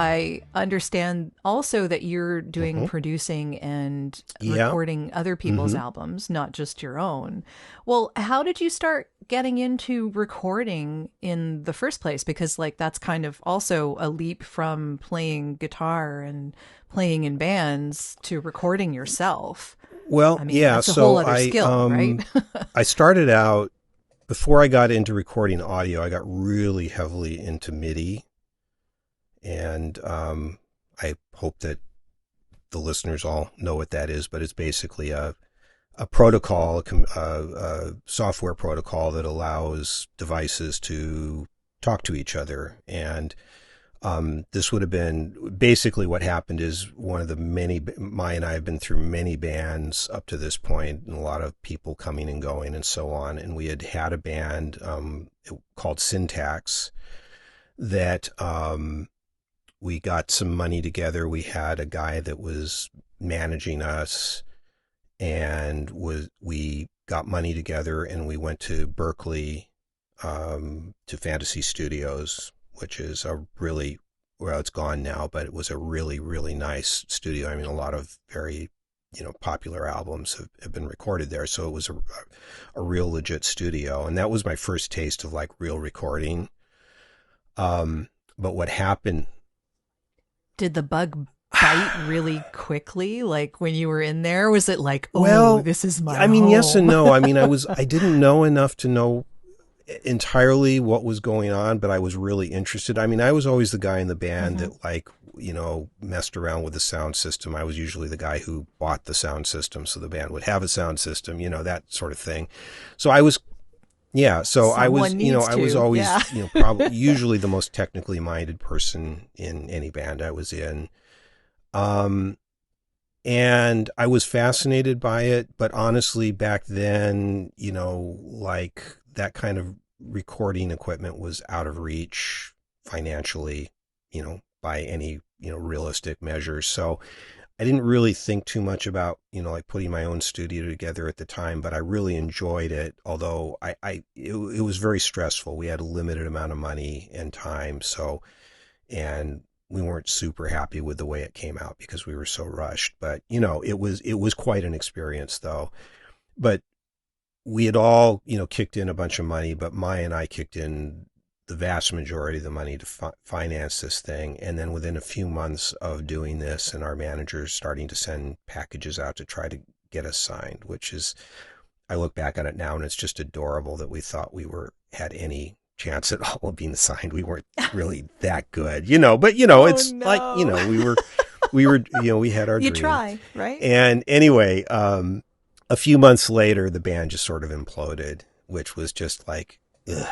I understand also that you're doing Hmm. producing and Yeah. recording other people's Hmm. albums, not just your own. Well, how did you start getting into recording in the first place? Because, like, that's kind of also a leap from playing guitar and playing in bands to recording yourself. Well, I mean, yeah. that's a whole So other skill, right? I started out before I got into recording audio. I got really heavily into MIDI, and I hope that the listeners all know what that is. But it's basically a protocol, a software protocol that allows devices to talk to each other. And this would have been basically what happened is one of the many, Mai and I have been through many bands up to this point, and a lot of people coming and going and so on. And we had a band called Syntax that we got some money together. We had a guy that was managing us, and we got money together, and we went to Berkeley, to Fantasy Studios, which is a really, well, it's gone now, but it was a really, really nice studio. I mean, a lot of very, popular albums have been recorded there. So it was a real legit studio. And that was my first taste of like real recording. But what happened, Did the bug bite really quickly? Like when you were in there, was it like, oh, well, this is my I mean, yes and home? no. I mean, I didn't know enough to know entirely what was going on, but I was really interested. I mean, I was always the guy in the band Hmm. that like, messed around with the sound system. I was usually the guy who bought the sound system so the band would have a sound system, that sort of thing. So I was, yeah, so I was, Someone needs I was to. always, Yeah. probably usually the most technically minded person in any band I was in. Um, and I was fascinated by it, but honestly, back then, like that kind of recording equipment was out of reach financially, by any, realistic measures. So I didn't really think too much about, like putting my own studio together at the time, but I really enjoyed it. Although it was very stressful. We had a limited amount of money and time. So, and we weren't super happy with the way it came out because we were so rushed. But it was quite an experience though. But we had all kicked in a bunch of money, but Maya and I kicked in the vast majority of the money to finance this thing. And then within a few months of doing this, and our managers starting to send packages out to try to get us signed, which is, I look back on it now and it's just adorable that we thought we had any chance at all of being signed. We weren't really that good, but Oh it's like, no. we were, we had our You dream. try, right? And anyway, a few months later, the band just sort of imploded, which was just like, ugh,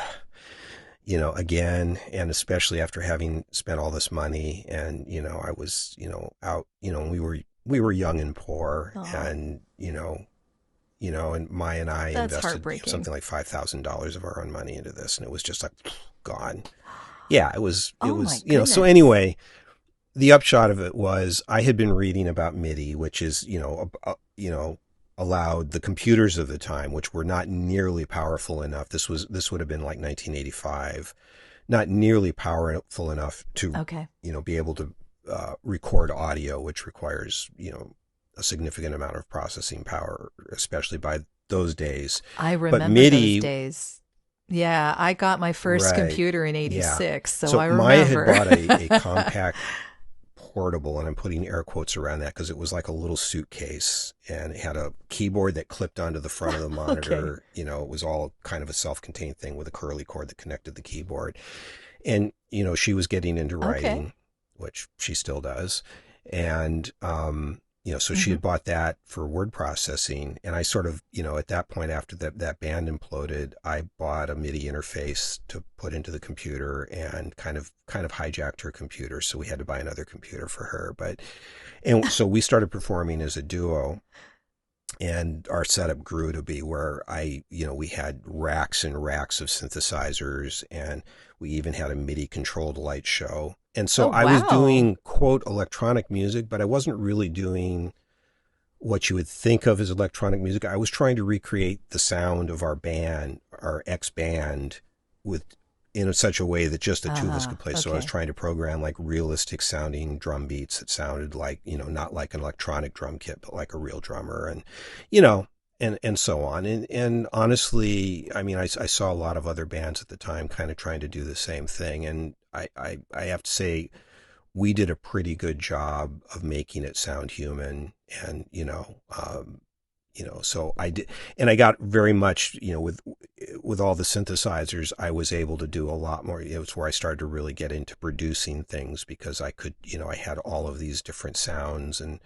again, and especially after having spent all this money, and I was, out, we were young and poor, Oh, and and Maya and I that's invested heartbreaking. something like $5,000 of our own money into this, and it was just like gone. Yeah, it was, Oh my so goodness. anyway, the upshot of it was I had been reading about MIDI, which is, allowed the computers of the time, which were not nearly powerful enough. This would have been like 1985, not nearly powerful enough to, Okay. be able to record audio, which requires, a significant amount of processing power, especially by those days. I But remember those MIDI, days. Yeah, I got my first right? computer in Yeah. 86, so So I Maya had remember. bought a compact portable, and I'm putting air quotes around that because it was like a little suitcase, and it had a keyboard that clipped onto the front of the Okay. monitor. It was all kind of a self-contained thing with a curly cord that connected the keyboard. And she was getting into Okay. writing, which she still does. And so she Hmm. had bought that for word processing. And I sort of, at that point, after that band imploded, I bought a MIDI interface to put into the computer, and kind of hijacked her computer, so we had to buy another computer for her. And so we started performing as a duo, and our setup grew to be where we had racks and racks of synthesizers, and we even had a MIDI controlled light show. And so Oh, I was wow. doing quote electronic music, but I wasn't really doing what you would think of as electronic music. I was trying to recreate the sound of our band, our ex band, with in such a way that just the two of us Uh-huh. could play. So I was Okay. trying to program like realistic sounding drum beats that sounded like, not like an electronic drum kit, but like a real drummer, and, you know, and so on. And honestly, I mean, I saw a lot of other bands at the time kind of trying to do the same thing. And I have to say, we did a pretty good job of making it sound human. And, so I did, and I got very much, with all the synthesizers, I was able to do a lot more. It was where I started to really get into producing things, because I could, I had all of these different sounds and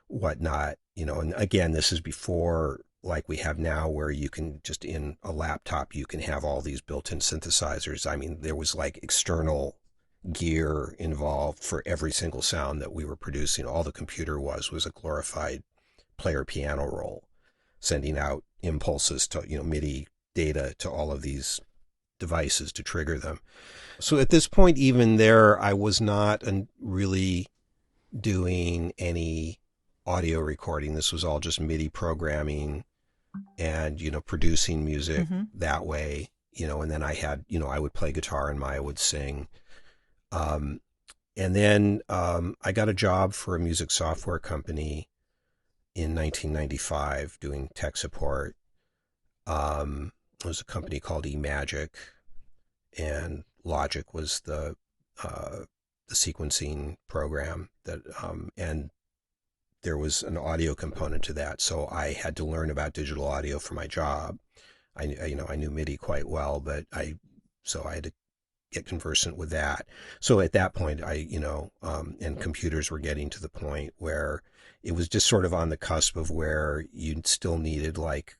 whatnot, and again, this is before like we have now, where you can just in a laptop, you can have all these built-in synthesizers. I mean, there was like external gear involved for every single sound that we were producing. All the computer was a glorified player piano roll, sending out impulses to, MIDI data to all of these devices to trigger them. So at this point, even there, I was not really doing any audio recording. This was all just MIDI programming and, producing music Mm-hmm. that way, and then I had, I would play guitar and Maya would sing. Um, and then I got a job for a music software company in 1995 doing tech support. It was a company called eMagic, and Logic was the sequencing program that, and there was an audio component to that. So I had to learn about digital audio for my job. I knew MIDI quite well, but so I had to get conversant with that. So at that point, and computers were getting to the point where it was just sort of on the cusp of where you still needed like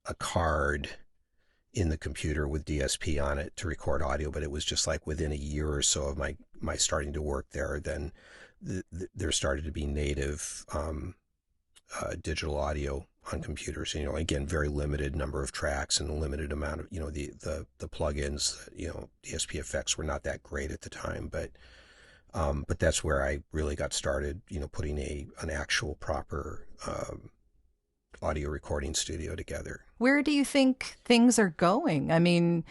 a card in the computer with DSP on it to record audio, but it was just like within a year or so of my starting to work there, then there started to be native digital audio on computers. Again, very limited number of tracks and a limited amount of, the plugins. DSP effects were not that great at the time, but that's where I really got started. Putting an actual proper audio recording studio together. Where do you think things are going? I mean,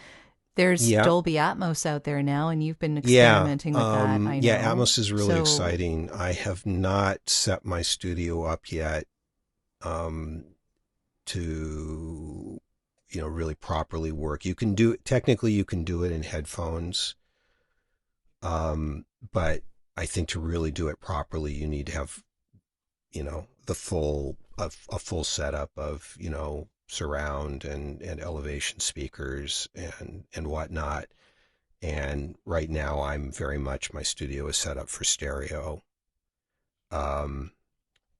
there's Yeah, Dolby Atmos out there now, and you've been yeah, experimenting with that, I yeah. know. Atmos is really So, exciting. I have not set my studio up yet um, to really properly work. You can do technically you can do it in headphones, but I think to really do it properly, you need to have the full a full setup of surround and elevation speakers and whatnot. And right now, I'm very much, my studio is set up for stereo. Um,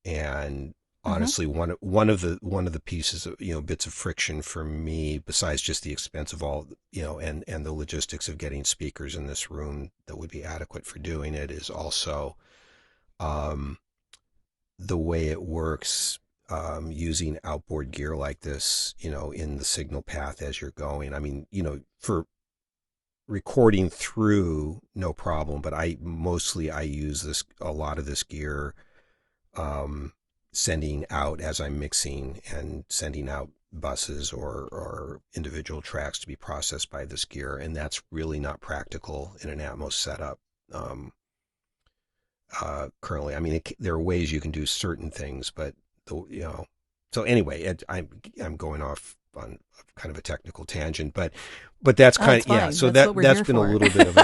and mhm. honestly, one of the pieces of bits of friction for me, besides just the expense of all and the logistics of getting speakers in this room that would be adequate for doing it, is also um, the way it works. Using outboard gear like this, in the signal path as you're going. I mean, for recording through, no problem, but I use a lot of this gear um, sending out as I'm mixing, and sending out buses or individual tracks to be processed by this gear, and that's really not practical in an Atmos setup. Currently, I mean, there are ways you can do certain things, but so anyway, I'm going off on kind of a technical tangent, but that's Oh, kind it's of, yeah. fine. So That's what we're that's here been a for. little bit of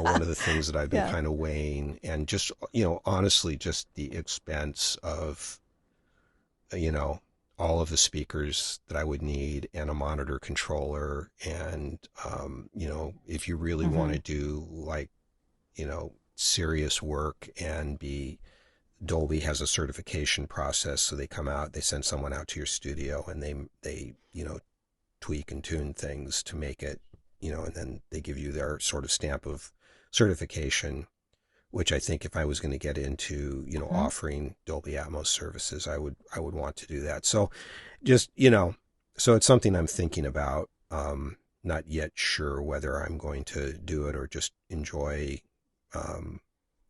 one of the things that I've been Yeah. kind of weighing, and just honestly, just the expense of you know all of the speakers that I would need, and a monitor controller, and if you really want Hmm. to do like serious work and be Dolby has a certification process, so they send someone out to your studio, and they tweak and tune things to make it, and then they give you their sort of stamp of certification, which I think if I was going to get into, Hmm. offering Dolby Atmos services, I would want to do that. So just, so it's something I'm thinking about. Not yet sure whether I'm going to do it or just enjoy um,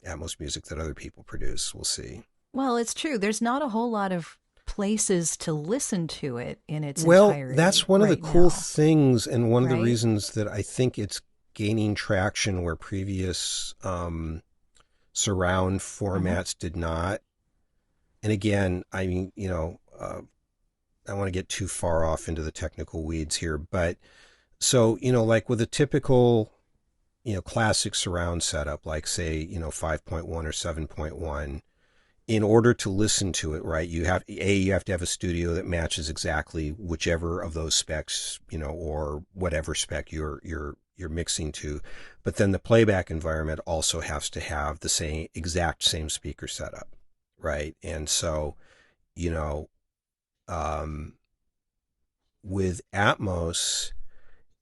Atmos music that other people produce. We'll see. Well, it's true. There's not a whole lot of places to listen to it in its Well, entirety that's one of the right cool now, things, and one of the right? reasons that I think it's gaining traction where previous surround Uh-huh. formats did not. And again, I mean, I don't want to get too far off into the technical weeds here, but so, like with a typical, classic surround setup, like say, 5.1 or 7.1, in order to listen to it, right, you have to have a studio that matches exactly whichever of those specs, or whatever spec you're mixing to. But then the playback environment also has to have the exact same speaker setup, right? And so, you know, um, with Atmos,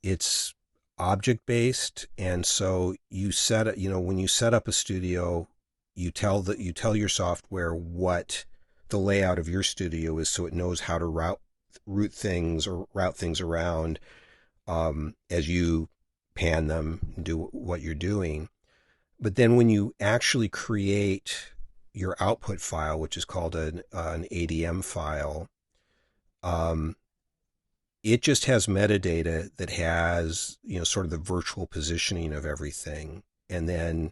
it's object based, and so when you set up a studio, you tell your software what the layout of your studio is, so it knows how to route things around as you pan them and do what you're doing. But then when you actually create your output file, which is called an ADM file, um, it just has metadata that has, sort of the virtual positioning of everything. And then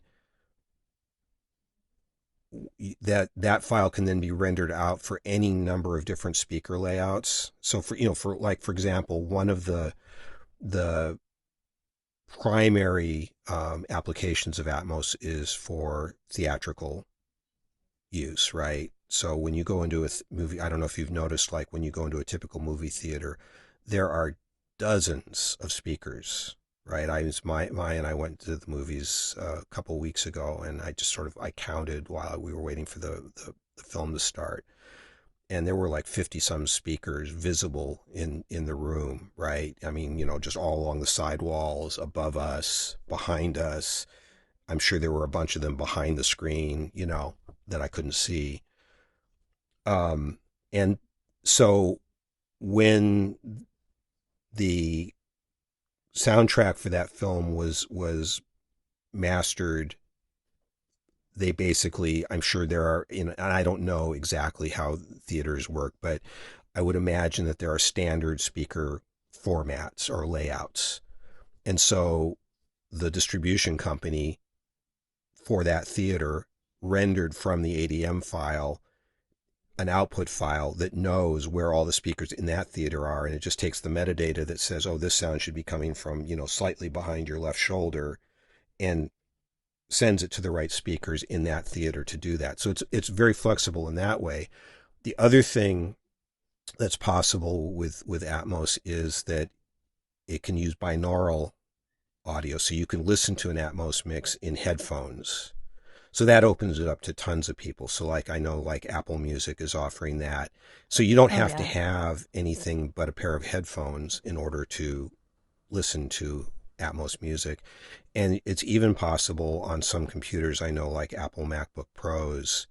that file can then be rendered out for any number of different speaker layouts. So for example, one of the primary applications of Atmos is for theatrical use, right? So when you go into a movie, I don't know if you've noticed, like when you go into a typical movie theater, there are dozens of speakers, right? Maya and I went to the movies a couple weeks ago, and I counted while we were waiting for the film to start, and there were like 50 some speakers visible in the room, right? I mean, just all along the side walls, above us, behind us. I'm sure there were a bunch of them behind the screen, that I couldn't see. And so when the soundtrack for that film was mastered, they basically, I'm sure there are, and I don't know exactly how theaters work, but I would imagine that there are standard speaker formats or layouts. And so the distribution company for that theater rendered from the ADM file an output file that knows where all the speakers in that theater are, and it just takes the metadata that says, oh, this sound should be coming from, slightly behind your left shoulder, and sends it to the right speakers in that theater to do that. So it's very flexible in that way. The other thing that's possible with Atmos is that it can use binaural audio, so you can listen to an Atmos mix in headphones. So that opens it up to tons of people. So like I know like Apple Music is offering that. So you don't Oh have to yeah. have anything but a pair of headphones in order to listen to Atmos music. And it's even possible on some computers I know, like Apple MacBook Pros,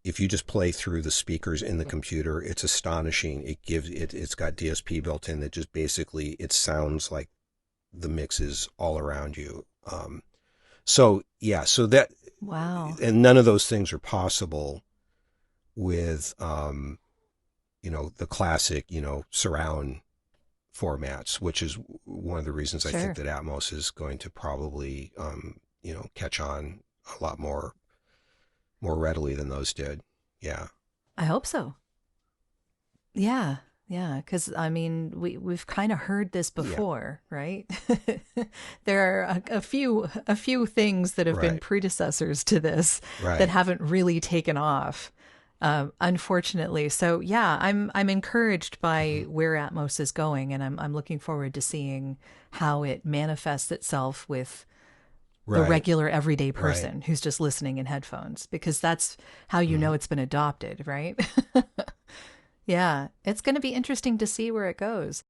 if you just play through the speakers in the computer, it's astonishing. It's got DSP built in that just basically it sounds like the mixes all around you. So yeah, so that, Wow. and none of those things are possible with the classic surround formats, which is one of the reasons I think Sure. that Atmos is going to probably catch on a lot more readily than those did. Yeah. I hope so. Yeah. Yeah, because I mean, we've kind of heard this Yeah. before, right? There are a few things that have been Right. predecessors to this that Right. haven't really taken off, unfortunately. So yeah, I'm encouraged by Hmm. where Atmos is going, and I'm looking forward to seeing how it manifests itself with the Right. regular everyday Right. person who's just listening in headphones, because that's how you know Hmm. it's been adopted, right? Yeah, it's going to be interesting to see where it goes.